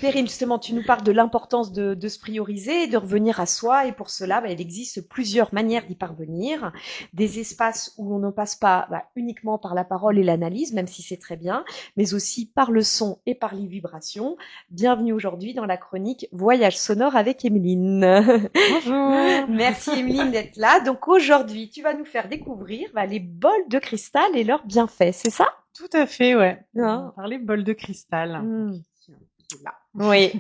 Perrine, justement, tu nous parles de l'importance de se prioriser, de revenir à soi, et pour cela, il existe plusieurs manières d'y parvenir. Des espaces où on ne passe pas uniquement par la parole et l'analyse, même si c'est très bien, mais aussi par le son et par les vibrations. Bienvenue aujourd'hui dans la chronique Voyage sonore avec Emeline. Bonjour. Merci Emeline d'être là. Donc aujourd'hui, tu vas nous faire découvrir les bols de cristal et leurs bienfaits, c'est ça? Tout à fait, ouais. On va Ah. parler bol de cristal. Hmm. Qui est là. Oui.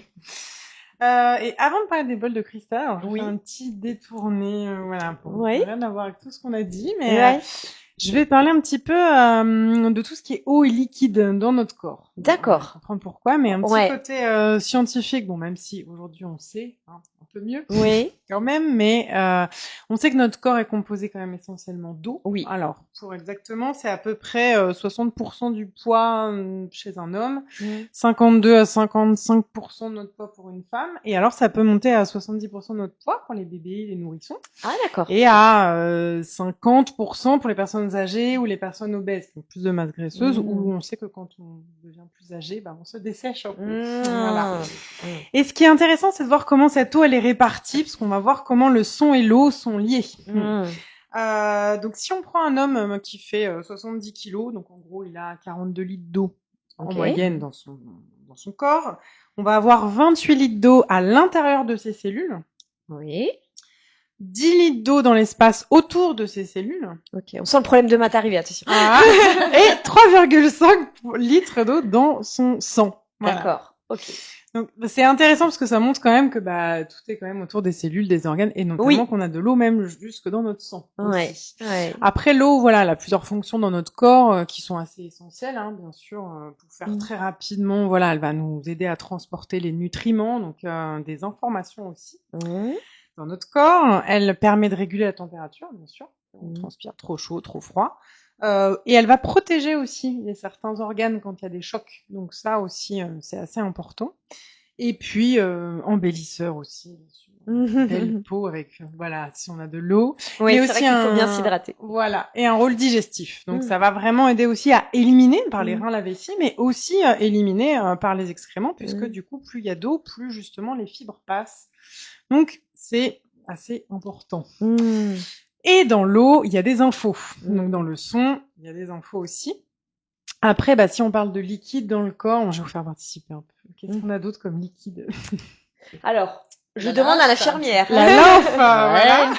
Et avant de parler des bols de cristal, alors je vais Oui. faire un petit détourné, voilà, pour Oui. rien à voir avec tout ce qu'on a dit, mais Ouais. je vais parler un petit peu de tout ce qui est eau et liquide dans notre corps. D'accord. On va comprendre pourquoi, mais un petit Ouais. côté scientifique, bon, même si aujourd'hui on sait un peu mieux Oui. quand même, mais on sait que notre corps est composé quand même essentiellement d'eau. Oui. Alors, pour exactement, c'est à peu près 60% du poids chez un homme, 52 à 55% de notre poids pour une femme, et alors ça peut monter à 70% de notre poids pour les bébés, les nourrissons. Ah d'accord. Et à 50% pour les personnes âgées ou les personnes obèses, qui ont plus de masse graisseuse, où on sait que quand on devient plus âgé, on se dessèche un peu. Voilà. Et ce qui est intéressant, c'est de voir comment cette eau elle est répartie, parce qu'on va voir comment le son et l'eau sont liés. Donc si on prend un homme qui fait 70 kilos, donc en gros il a 42 litres d'eau en moyenne dans son corps, on va avoir 28 litres d'eau à l'intérieur de ses cellules. Oui. 10 litres d'eau dans l'espace autour de ces cellules. Ok, on sent le problème de maths arriver, attention. Et 3,5 litres d'eau dans son sang. Voilà. D'accord, ok. Donc c'est intéressant parce que ça montre quand même que tout est quand même autour des cellules, des organes, et notamment qu'on a de l'eau même jusque dans notre sang. Ouais. Après l'eau, voilà, elle a plusieurs fonctions dans notre corps qui sont assez essentielles, hein, bien sûr, pour faire très rapidement. Voilà, elle va nous aider à transporter les nutriments, donc des informations aussi. Dans notre corps, elle permet de réguler la température, bien sûr. On transpire trop chaud, trop froid. Et elle va protéger aussi certains organes quand il y a des chocs. Donc ça aussi, c'est assez important. Et puis, embellisseur aussi, bien sûr. Belle peau avec, voilà, si on a de l'eau. Oui, mais c'est aussi vrai qu'il faut bien s'hydrater. Voilà. Et un rôle digestif. Donc ça va vraiment aider aussi à éliminer par les reins la vessie, mais aussi à éliminer par les excréments, puisque du coup, plus il y a d'eau, plus justement les fibres passent. Donc, c'est assez important. Et dans l'eau, il y a des infos. Donc, dans le son, il y a des infos aussi. Après, si on parle de liquide dans le corps, je vais vous faire participer un peu. Qu'est-ce qu'on a d'autre comme liquide? Alors, je demande à l'infirmière. La lymphe, voilà.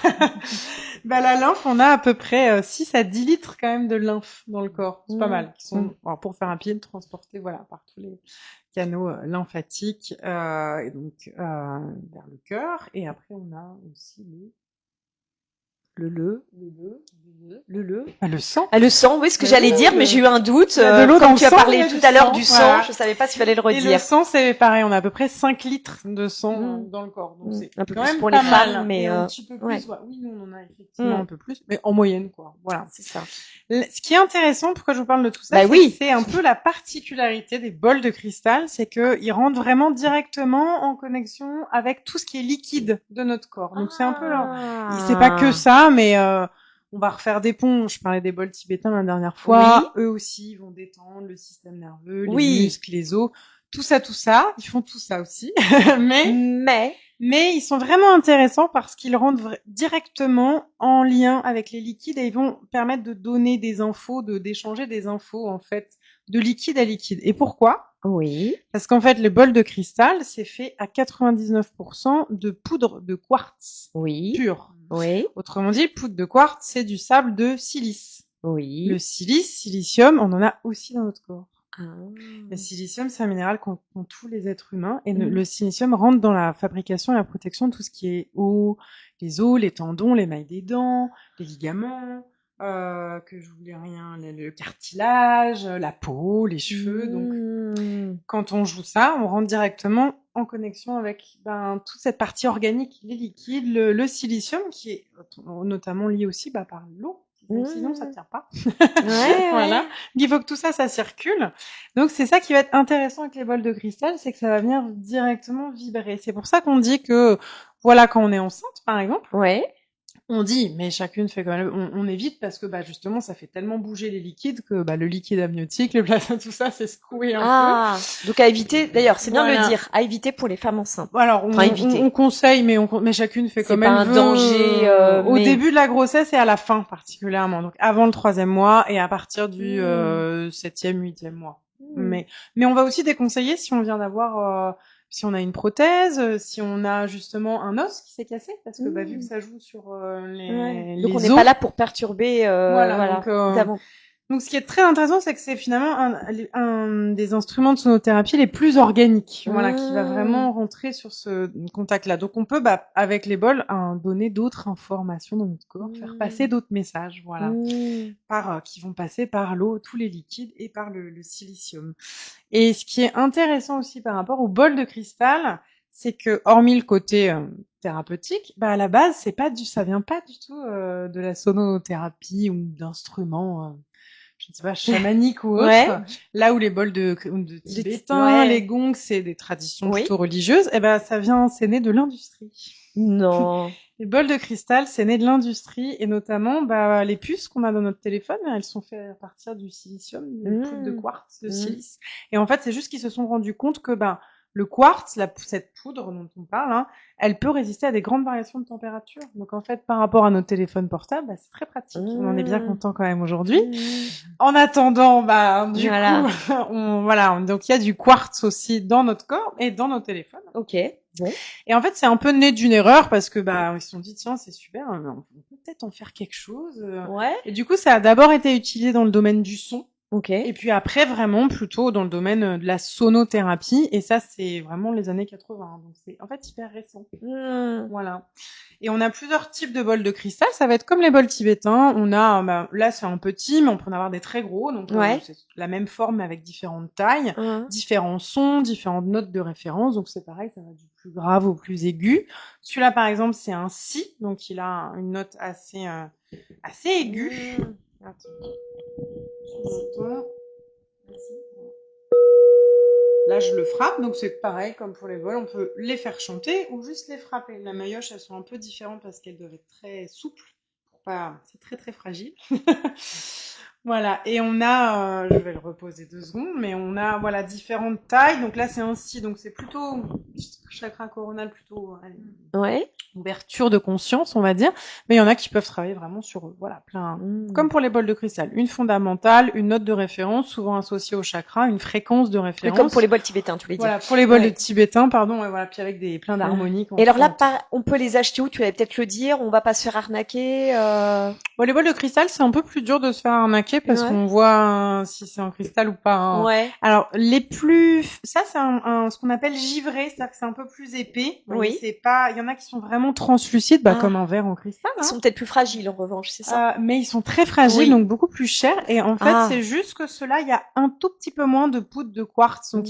La lymphe, on a à peu près 6 à 10 litres quand même de lymphe dans le corps. C'est pas mal. Qui sont, alors, pour faire un pied, transportés, voilà, par tous les canaux lymphatiques, et donc vers le cœur. Et après, on a aussi le sang. Le sang, oui, ce que j'allais dire, mais j'ai eu un doute. Comme tu as parlé tout à l'heure du sang, je savais pas s'il fallait le redire. Et le sang, c'est pareil, on a à peu près 5 litres de sang dans le corps. Donc c'est un peu quand plus même pour pas les mal. femmes, mais et un petit peu plus. Oui, nous on en a effectivement un peu plus, mais en moyenne, quoi. Voilà. C'est ça. Ce qui est intéressant, pourquoi je vous parle de tout ça, c'est un peu la particularité des bols de cristal, c'est qu'ils rentrent vraiment directement en connexion avec tout ce qui est liquide de notre corps. Donc c'est un peu c'est pas que ça, mais on va refaire des ponts. Je parlais des bols tibétains la dernière fois. Eux aussi, ils vont détendre le système nerveux, les muscles, les os. Tout ça. Ils font tout ça aussi. Mais ils sont vraiment intéressants parce qu'ils rentrent directement en lien avec les liquides et ils vont permettre de donner des infos, d'échanger des infos, en fait, de liquide à liquide. Et pourquoi? Parce qu'en fait, le bol de cristal, c'est fait à 99% de poudre de quartz pur. Autrement dit, poudre de quartz, c'est du sable de silice. Le silicium, on en a aussi dans notre corps. Le silicium, c'est un minéral qu'ont tous les êtres humains. Et le silicium rentre dans la fabrication et la protection de tout ce qui est les os, les tendons, les mailles des dents, les ligaments, que je voulais rien, le cartilage, la peau, les cheveux. Donc, quand on joue ça, on rentre directement en connexion avec toute cette partie organique, les liquides, le silicium, qui est notamment lié aussi par l'eau. Sinon, ça tient pas. Voilà. Il faut que tout ça circule. Donc, c'est ça qui va être intéressant avec les bols de cristal, c'est que ça va venir directement vibrer. C'est pour ça qu'on dit que, voilà, quand on est enceinte, par exemple, On dit, mais chacune fait quand même, on évite parce que justement ça fait tellement bouger les liquides que le liquide amniotique, le plasma, tout ça, c'est secoué un peu. Donc à éviter. D'ailleurs, c'est bien de le dire, à éviter pour les femmes enceintes. Alors on conseille, mais chacune fait comme elle veut. C'est pas un danger. Au début de la grossesse et à la fin particulièrement, donc avant le 3e mois et à partir du 7e, 8e mois. Mais on va aussi déconseiller si on vient d'avoir si on a une prothèse, si on a justement un os qui s'est cassé, parce que vu que ça joue sur les donc on os, n'est pas là pour perturber. Voilà. Donc ce qui est très intéressant, c'est que c'est finalement un des instruments de sonothérapie les plus organiques, voilà, qui va vraiment rentrer sur ce contact-là. Donc on peut, avec les bols, donner d'autres informations dans notre corps, faire passer d'autres messages, voilà, qui vont passer par l'eau, tous les liquides et par le silicium. Et ce qui est intéressant aussi par rapport au bol de cristal, c'est que hormis le côté thérapeutique, à la base, ça vient pas du tout de la sonothérapie ou d'instruments je ne sais pas, chamaniques ou autres, là où les bols de tibétains, les gongs, c'est des traditions plutôt religieuses, c'est né de l'industrie. Non. Les bols de cristal, c'est né de l'industrie, et notamment, les puces qu'on a dans notre téléphone, elles sont faites à partir du silicium, des poudres de quartz, de silice. Et en fait, c'est juste qu'ils se sont rendus compte que, le quartz, cette poudre dont on parle, elle peut résister à des grandes variations de température. Donc en fait, par rapport à nos téléphones portables, c'est très pratique. On en est bien content quand même aujourd'hui. En attendant, donc il y a du quartz aussi dans notre corps et dans nos téléphones. Ok. Bon. Et en fait, c'est un peu né d'une erreur parce que ils se sont dit tiens, c'est super, on peut peut-être en faire quelque chose. Et du coup, ça a d'abord été utilisé dans le domaine du son. Okay. Et puis après, vraiment, plutôt dans le domaine de la sonothérapie. Et ça, c'est vraiment les années 80. Donc, c'est en fait hyper récent. Voilà. Et on a plusieurs types de bols de cristal. Ça va être comme les bols tibétains. On a, là, c'est un petit, mais on peut en avoir des très gros. Donc, c'est la même forme, mais avec différentes tailles, différents sons, différentes notes de référence. Donc, c'est pareil, ça va du plus grave au plus aigu. Celui-là, par exemple, c'est un si. Donc, il a une note assez aiguë. Là, je le frappe, donc c'est pareil comme pour les bols, on peut les faire chanter ou juste les frapper. La maillotche, elles sont un peu différentes parce qu'elles doivent être très souples, c'est très très fragile. Voilà, et on a, je vais le reposer 2 secondes, mais on a différentes tailles. Donc là, c'est un si, donc c'est plutôt chakra coronal, plutôt ouverture de conscience, on va dire. Mais il y en a qui peuvent travailler vraiment sur plein, comme pour les bols de cristal, une fondamentale, une note de référence, souvent associée au chakra, une fréquence de référence. Mais comme pour les bols tibétains, tu les dis. Voilà, pour les bols de tibétains, pardon, puis avec plein d'harmoniques. Et alors là, on peut les acheter où? Tu allais peut-être le dire. On va pas se faire arnaquer. Bon, les bols de cristal, c'est un peu plus dur de se faire arnaquer parce qu'on voit si c'est en cristal ou pas. Alors ça c'est ce qu'on appelle givré, c'est-à-dire que c'est un peu plus épais. C'est pas, il y en a qui sont vraiment translucides, comme un verre en cristal. Ils sont peut-être plus fragiles en revanche, c'est ça. Mais ils sont très fragiles, donc beaucoup plus chers. Et en fait, c'est juste que ceux-là, il y a un tout petit peu moins de poudre de quartz, donc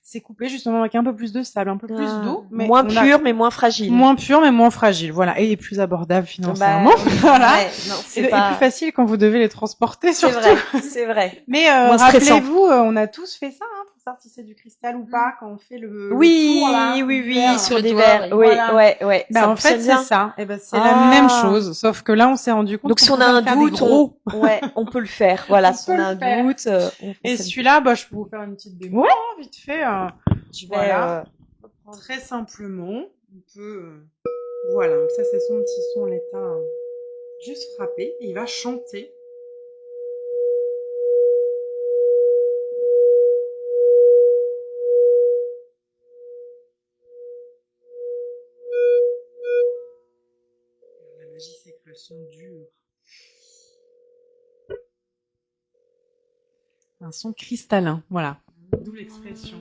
c'est couplé justement avec un peu plus de sable, un peu plus d'eau, mais moins pur mais moins fragile. Moins pur mais moins fragile, voilà, et plus abordable financièrement. Voilà. Et plus facile quand vous devez les transporter, surtout. C'est vrai. Mais rappelez-vous, on a tous fait ça, pour savoir si c'est du cristal ou pas, quand on fait le tour, là, oui, sur des verres. Ouais. En fait, c'est ça. Et c'est la même chose, sauf que là, on s'est rendu compte. Donc si on a un doute, on peut le faire. Voilà, si on a un doute. Et celui-là, je peux vous faire une petite démo, vite fait. Très simplement, on peut. Voilà, donc ça, c'est son petit son, l'état. Juste frapper, et il va chanter. La magie, c'est que le son dure. Un son cristallin, voilà. D'où l'expression.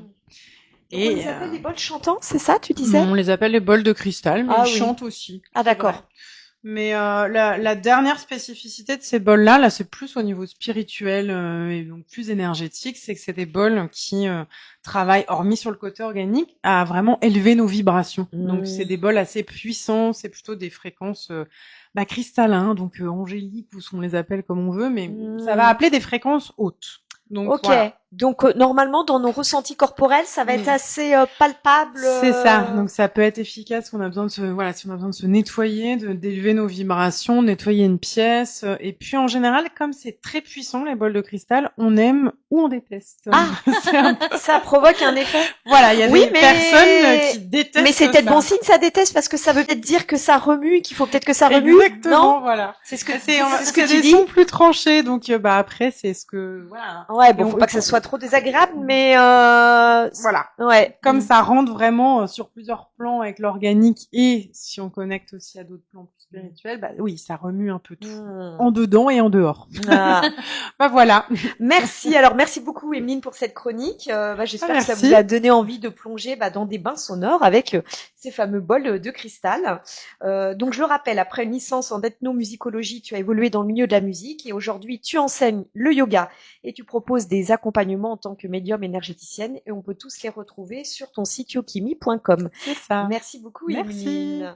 Et on les appelle les bols chantants, c'est ça, tu disais? On les appelle les bols de cristal, mais ils chantent aussi. Ah, d'accord. Mais la dernière spécificité de ces bols-là, c'est plus au niveau spirituel et donc plus énergétique, c'est que c'est des bols qui travaillent, hormis sur le côté organique, à vraiment élever nos vibrations. Donc c'est des bols assez puissants, c'est plutôt des fréquences cristallins, donc angéliques, ou on les appelle comme on veut, mais ça va appeler des fréquences hautes. Donc, Donc normalement dans nos ressentis corporels, ça va être assez palpable. C'est ça. Donc ça peut être efficace. On a besoin de si on a besoin de se nettoyer, d'élever nos vibrations, nettoyer une pièce. Et puis en général, comme c'est très puissant les bols de cristal, on aime ou on déteste. Ah, ça provoque un effet. Voilà, il y a des personnes qui détestent. Mais c'est peut-être bon signe ça déteste parce que ça veut peut-être dire que ça remue, qu'il faut peut-être que ça remue. Exactement, voilà. C'est ce que tu dis. Des sons plus tranchés, donc après c'est ce que voilà. Ouais, bon, faut pas que ça soit trop désagréable, mais voilà. Ouais. Comme ça rentre vraiment sur plusieurs plans avec l'organique et si on connecte aussi à d'autres plans plus spirituels, oui, ça remue un peu tout, en dedans et en dehors. Voilà. Merci. Alors merci beaucoup Emeline pour cette chronique. J'espère que ça vous a donné envie de plonger dans des bains sonores avec ces fameux bols de cristal. Donc je le rappelle, après une licence en ethnomusicologie, tu as évolué dans le milieu de la musique et aujourd'hui tu enseignes le yoga et tu proposes des accompagnements en tant que médium énergéticienne et on peut tous les retrouver sur ton site yokimi.com. C'est ça. Merci beaucoup Emeline.